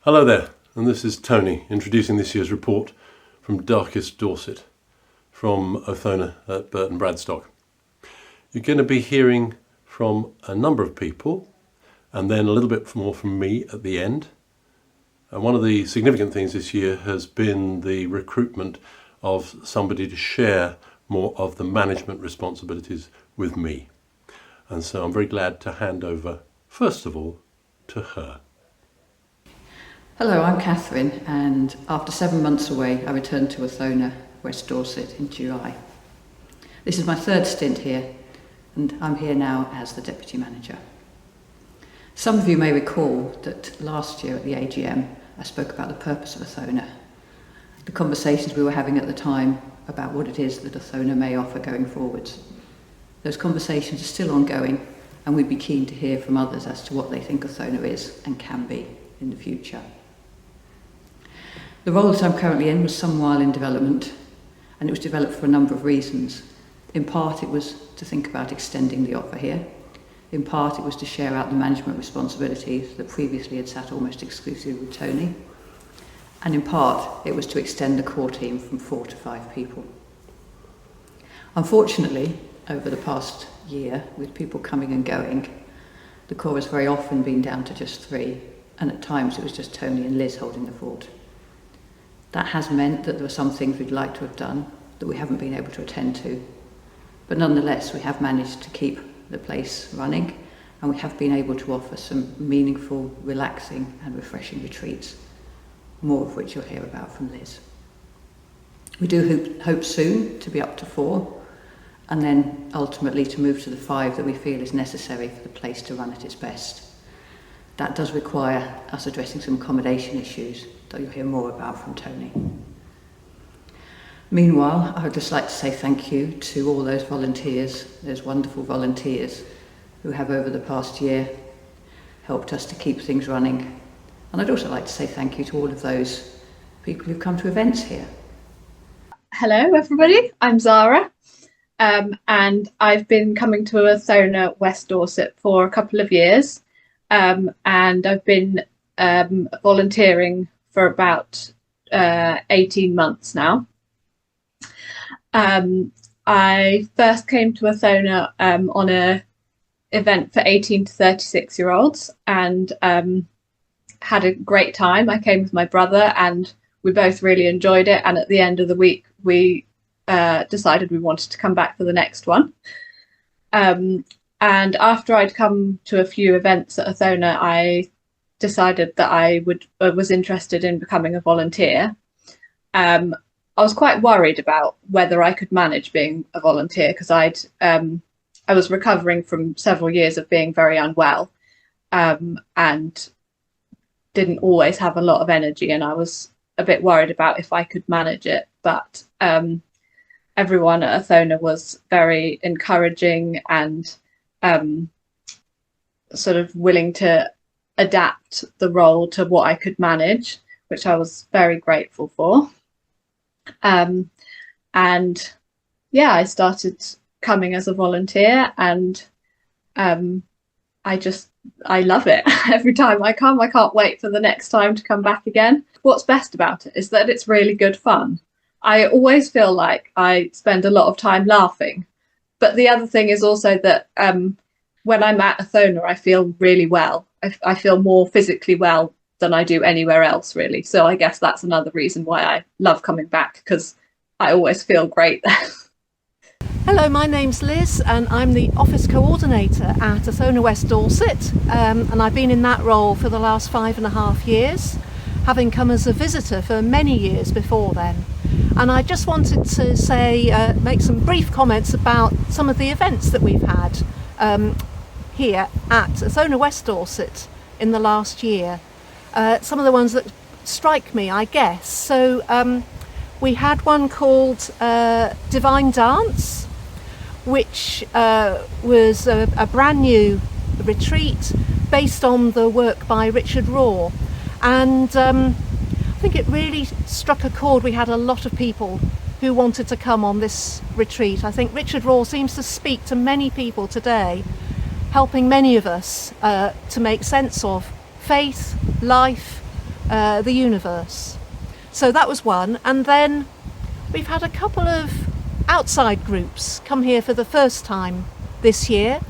Hello there, and this is Tony introducing this year's report from darkest Dorset, from Othona at Burton Bradstock. You're going to be hearing from a number of people and then a little bit more from me at the end. And one of the significant things this year has been the recruitment of somebody to share more of the management responsibilities with me. And so I'm very glad to hand over, first of all, to her. Hello, I'm Catherine, and after 7 months away I returned to Othona, West Dorset in July. This is my third stint here, and I'm here now as the Deputy Manager. Some of you may recall that last year at the AGM I spoke about the purpose of Othona, the conversations we were having at the time about what it is that Othona may offer going forwards. Those conversations are still ongoing, and we'd be keen to hear from others as to what they think Othona is and can be in the future. The role that I'm currently in was some while in development, and it was developed for a number of reasons. In part it was to think about extending the offer here. In part it was to share out the management responsibilities that previously had sat almost exclusively with Tony. And in part it was to extend the core team from 4 to 5 people. Unfortunately, over the past year, with people coming and going, the core has very often been down to just 3, and at times it was just Tony and Liz holding the fort. That has meant that there are some things we'd like to have done that we haven't been able to attend to. But nonetheless, we have managed to keep the place running, and we have been able to offer some meaningful, relaxing and refreshing retreats, more of which you'll hear about from Liz. We do hope soon to be up to 4, and then ultimately to move to the 5 that we feel is necessary for the place to run at its best. That does require us addressing some accommodation issues that you'll hear more about from Tony. Meanwhile, I would just like to say thank you to all those volunteers, those wonderful volunteers who have over the past year helped us to keep things running. And I'd also like to say thank you to all of those people who've come to events here. Hello everybody, I'm Zara, and I've been coming to Othona West Dorset for a couple of years, and I've been volunteering for about 18 months now. I first came to Othona on an event for 18 to 36 year olds and had a great time. I came with my brother and we both really enjoyed it, and at the end of the week we decided we wanted to come back for the next one. And after I'd come to a few events at Othona, I decided that I was interested in becoming a volunteer. I was quite worried about whether I could manage being a volunteer because I was recovering from several years of being very unwell, and didn't always have a lot of energy, and I was a bit worried about if I could manage it. But everyone at Othona was very encouraging and sort of willing to adapt the role to what I could manage, which I was very grateful for. And yeah, I started coming as a volunteer, and I love it. Every time I come, I can't wait for the next time to come back again. What's best about it is that it's really good fun. I always feel like I spend a lot of time laughing, but the other thing is also that when I'm at Othona, I feel really well. I feel more physically well than I do anywhere else, really. So I guess that's another reason why I love coming back, because I always feel great there. Hello, my name's Liz and I'm the office coordinator at Othona West Dorset, and I've been in that role for the last 5.5 years, having come as a visitor for many years before then. And I just wanted to say, make some brief comments about some of the events that we've had here at Othona West Dorset in the last year. Some of the ones that strike me, I guess. So we had one called Divine Dance, which was a brand new retreat based on the work by Richard Raw. And I think it really struck a chord. We had a lot of people who wanted to come on this retreat. I think Richard Raw seems to speak to many people today, helping many of us to make sense of faith, life, the universe. So that was one. And then we've had a couple of outside groups come here for the first time this year.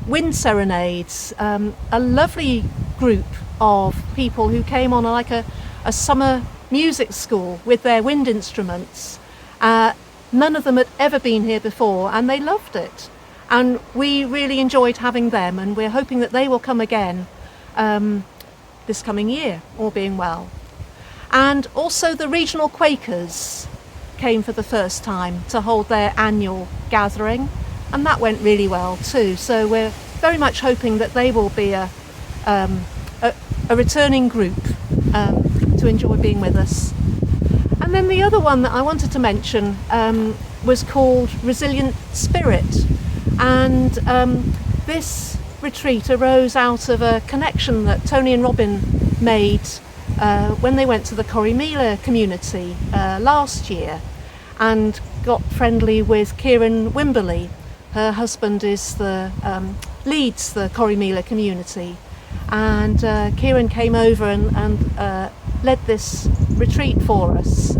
Wind Serenades, a lovely group of people who came on like a summer music school with their wind instruments. None of them had ever been here before, and they loved it. And we really enjoyed having them, and we're hoping that they will come again this coming year, all being well. And also the regional Quakers came for the first time to hold their annual gathering, and that went really well too. So we're very much hoping that they will be a returning group to enjoy being with us. And then the other one that I wanted to mention was called Resilient Spirit, and this retreat arose out of a connection that Tony and Robin made when they went to the Corrymeela community last year and got friendly with Kieran Wimberley. Her husband leads the Corrymeela community, and Kieran came over and led this retreat for us.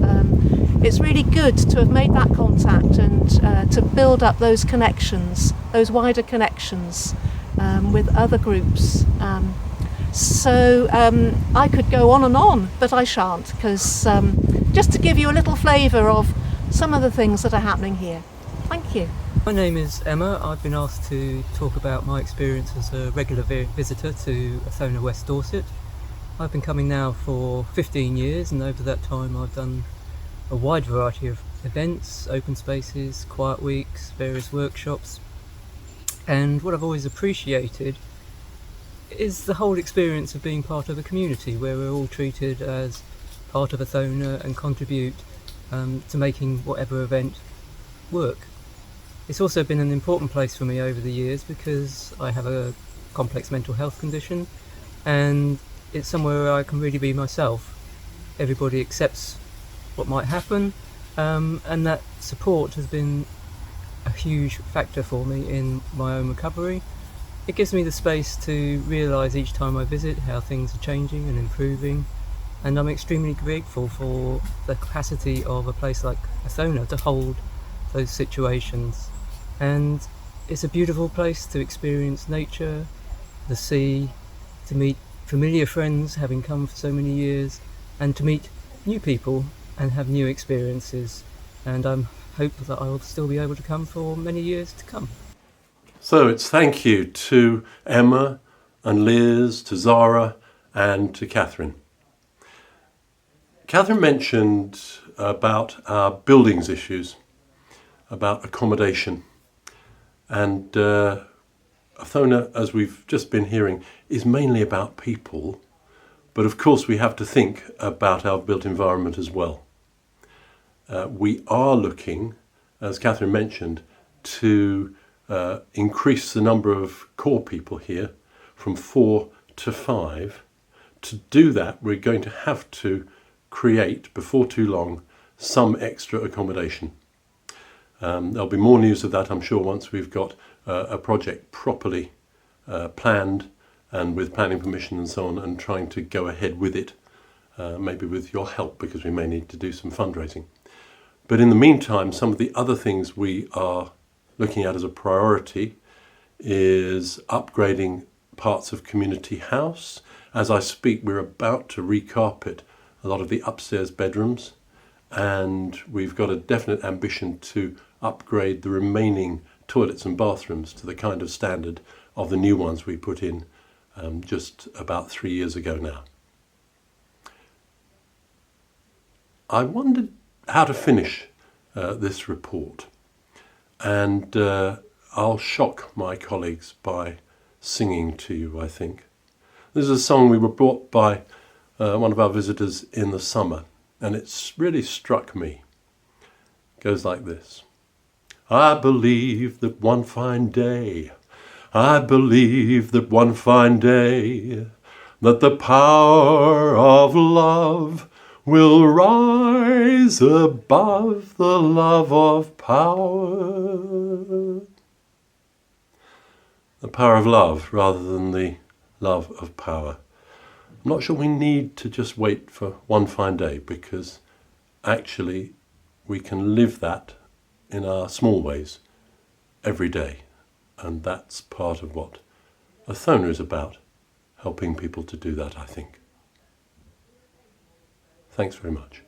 It's really good to have made that contact and to build up those connections, those wider connections with other groups. So I could go on, but I shan't, because just to give you a little flavour of some of the things that are happening here. Thank you. My name is Emma. I've been asked to talk about my experience as a regular visitor to Othona West Dorset. I've been coming now for 15 years, and over that time I've done a wide variety of events, open spaces, quiet weeks, various workshops. And what I've always appreciated is the whole experience of being part of a community where we're all treated as part of Othona and contribute to making whatever event work. It's also been an important place for me over the years because I have a complex mental health condition, and it's somewhere where I can really be myself. Everybody accepts what might happen, and that support has been a huge factor for me in my own recovery. It gives me the space to realise each time I visit how things are changing and improving, and I'm extremely grateful for the capacity of a place like Othona to hold those situations. And it's a beautiful place to experience nature, the sea, to meet familiar friends having come for so many years, and to meet new people and have new experiences. And I'm hopeful that I will still be able to come for many years to come. So it's thank you to Emma and Liz, to Zara and to Catherine. Catherine mentioned about our buildings issues, about accommodation. And Othona, as we've just been hearing, is mainly about people. But of course we have to think about our built environment as well. We are looking, as Catherine mentioned, to increase the number of core people here from 4 to 5. To do that, we're going to have to create, before too long, some extra accommodation. There'll be more news of that, I'm sure, once we've got a project properly planned and with planning permission and so on, and trying to go ahead with it, maybe with your help, because we may need to do some fundraising. But in the meantime, some of the other things we are looking at as a priority is upgrading parts of Community House. As I speak, we're about to recarpet a lot of the upstairs bedrooms, and we've got a definite ambition to upgrade the remaining toilets and bathrooms to the kind of standard of the new ones we put in just about 3 years ago now. I wondered how to finish this report, and I'll shock my colleagues by singing to you, I think. This is a song we were brought by one of our visitors in the summer, and it's really struck me. It goes like this. I believe that one fine day, I believe that one fine day, that the power of love will rise above the love of power. The power of love rather than the love of power. I'm not sure we need to just wait for one fine day, because actually we can live that in our small ways every day. And that's part of what Othona is about, helping people to do that, I think. Thanks very much.